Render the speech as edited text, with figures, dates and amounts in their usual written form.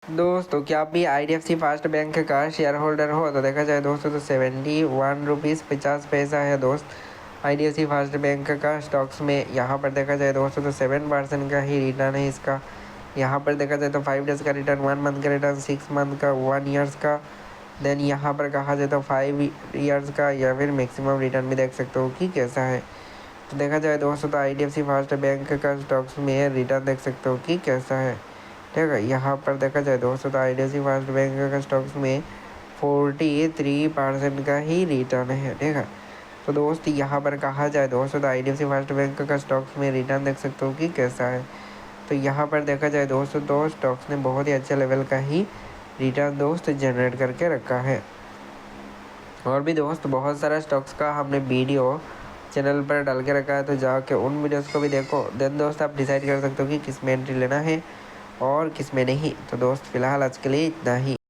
दोस्तों क्या आप भी IDFC फर्स्ट बैंक का शेयर होल्डर हो? तो देखा जाए दोस्तों तो 71 रुपीज़ 50 पैसा है दोस्त IDFC फर्स्ट बैंक का स्टॉक्स में। यहाँ पर देखा जाए दोस्तों तो 7% का ही रिटर्न है इसका। यहाँ पर देखा जाए तो 5 डेज़ का रिटर्न, 1 मंथ का रिटर्न, 6 मंथ का, 1 ईयर्स का, देन यहाँ पर कहा जाए तो 5 ईयर्स का या फिर मैक्सिमम रिटर्न भी देख सकते हो कि कैसा है। तो देखा जाए दोस्तों तो IDFC फर्स्ट बैंक का स्टॉक्स में रिटर्न देख सकते हो कि कैसा है, ठीक है। यहाँ पर देखा जाए दोस्तों तो IDFC फर्स्ट बैंक का स्टॉक्स में 43% का ही रिटर्न है, ठीक है। तो दोस्त यहाँ पर कहा जाए दोस्तों तो IDFC फर्स्ट बैंक का स्टॉक्स में रिटर्न देख सकते हो कि कैसा है। तो यहाँ पर देखा जाए दोस्तों तो स्टॉक्स ने बहुत ही अच्छे लेवल का ही रिटर्न दोस्त जनरेट करके रखा है। और भी दोस्त बहुत सारा स्टॉक्स का हमने वीडियो चैनल पर डाल के रखा है, तो जाके उन वीडियोस को भी देखो। देन दोस्त आप डिसाइड कर सकते हो कि किस में एंट्री लेना है और किस में नहीं। तो दोस्त फिलहाल आज के लिए इतना ही।